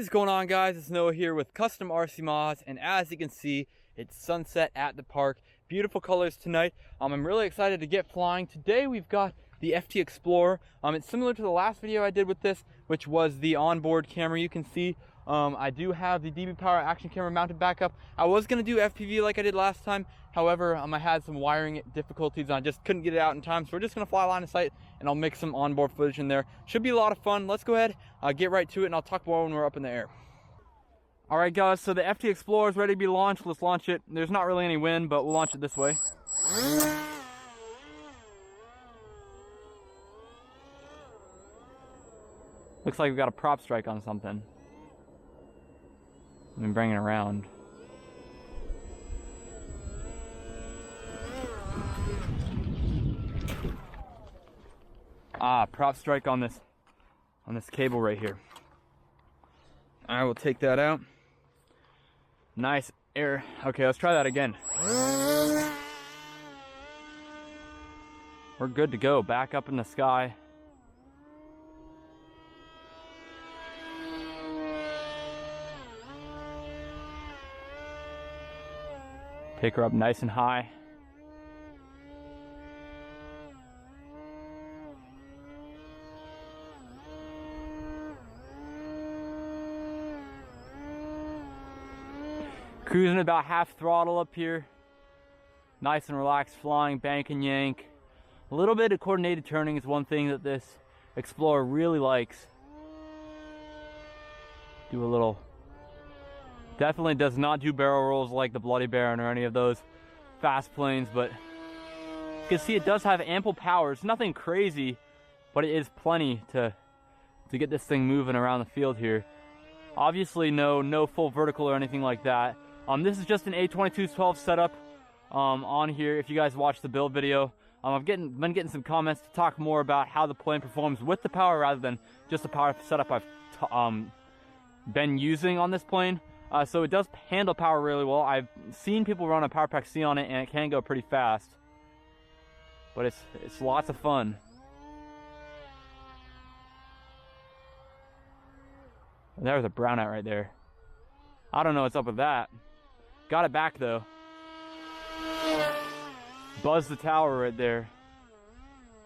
is going on, guys? It's Noah here with Custom RC Mods, and as you can see, it's sunset at the park. Beautiful colors tonight. I'm really excited to get flying. Today we've got the FT Explorer. It's similar to the last video I did with this, which was the onboard camera. You can see I do have the DB Power action camera mounted back up. I was going to do FPV like I did last time. However, I had some wiring difficulties and I just couldn't get it out in time. So we're just going to fly line of sight and I'll mix some onboard footage in there. Should be a lot of fun. Let's go ahead, get right to it, and I'll talk more when we're up in the air. Alright guys, so the FT Explorer is ready to be launched. Let's launch it. There's not really any wind, but we'll launch it this way. Looks like we've got a prop strike on something. Let me bring it around. Prop strike on this cable right here. I will take that out. Nice air. Okay, let's try that again. We're good to go. Back up in the sky. Take her up nice and high. Cruising about half throttle up here. Nice and relaxed flying, bank and yank. A little bit of coordinated turning is one thing that this Explorer really likes. Do a little. Definitely does not do barrel rolls like the Bloody Baron or any of those fast planes, but you can see it does have ample power. It's nothing crazy, but it is plenty to get this thing moving around the field here. Obviously no full vertical or anything like that. This is just an A2212 setup on here. If you guys watched the build video, I've been getting some comments to talk more about how the plane performs with the power rather than just the power setup I've been using on this plane. So it does handle power really well. I've seen people run a Power Pack C on it and it can go pretty fast. But it's lots of fun. There's a brownout right there. I don't know what's up with that. Got it back though. Buzz the tower right there.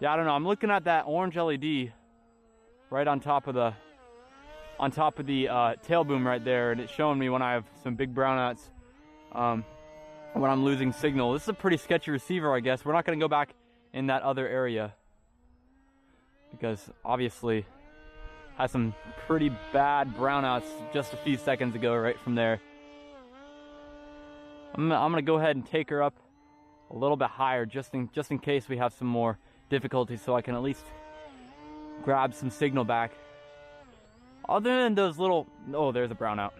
Yeah, I don't know. I'm looking at that orange LED right on top of the tail boom right there, and it's showing me when I have some big brownouts, when I'm losing signal. This is a pretty sketchy receiver, I guess. We're not going to go back in that other area because obviously has some pretty bad brownouts just a few seconds ago right from there. I'm gonna go ahead and take her up a little bit higher just in case we have some more difficulties, so I can at least grab some signal back. Other than those little, oh, there's a brownout.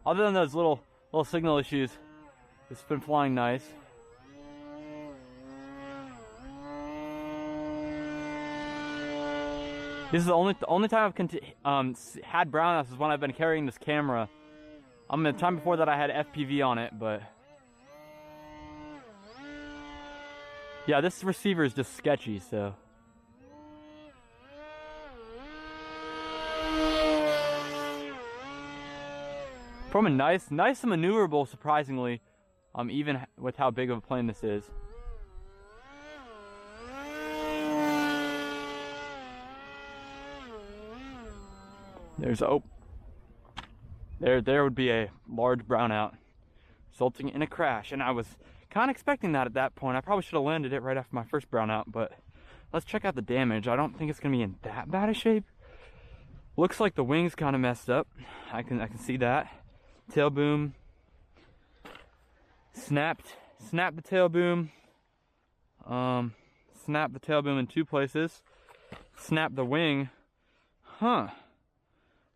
Other than those little signal issues, it's been flying nice. This is the only time I've had brownouts is when I've been carrying this camera. The time before that I had FPV on it, but yeah, this receiver is just sketchy, so. From a nice and maneuverable, surprisingly, even with how big of a plane this is. There would be a large brownout resulting in a crash, and I was kind of expecting that at that point. I probably should have landed it right after my first brownout, but let's check out the damage. I don't think it's gonna be in that bad a shape. Looks like the wing's kind of messed up. I can see that. Tail boom snapped the tail boom. Snapped the tail boom in two places. Snapped the wing. Huh.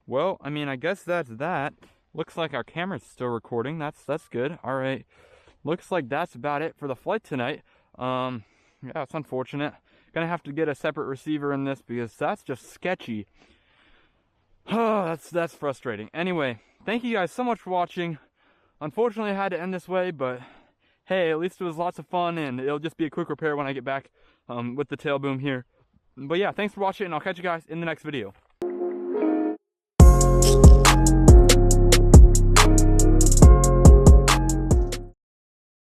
Well, I mean, I guess that's that. Looks like our camera's still recording. That's good. All right. Looks like that's about it for the flight tonight. Yeah, it's unfortunate. Gonna have to get a separate receiver in this because that's just sketchy. Oh, that's frustrating. Anyway, thank you guys so much for watching. Unfortunately, I had to end this way, but hey, at least it was lots of fun, and it'll just be a quick repair when I get back with the tail boom here. But yeah, thanks for watching, and I'll catch you guys in the next video.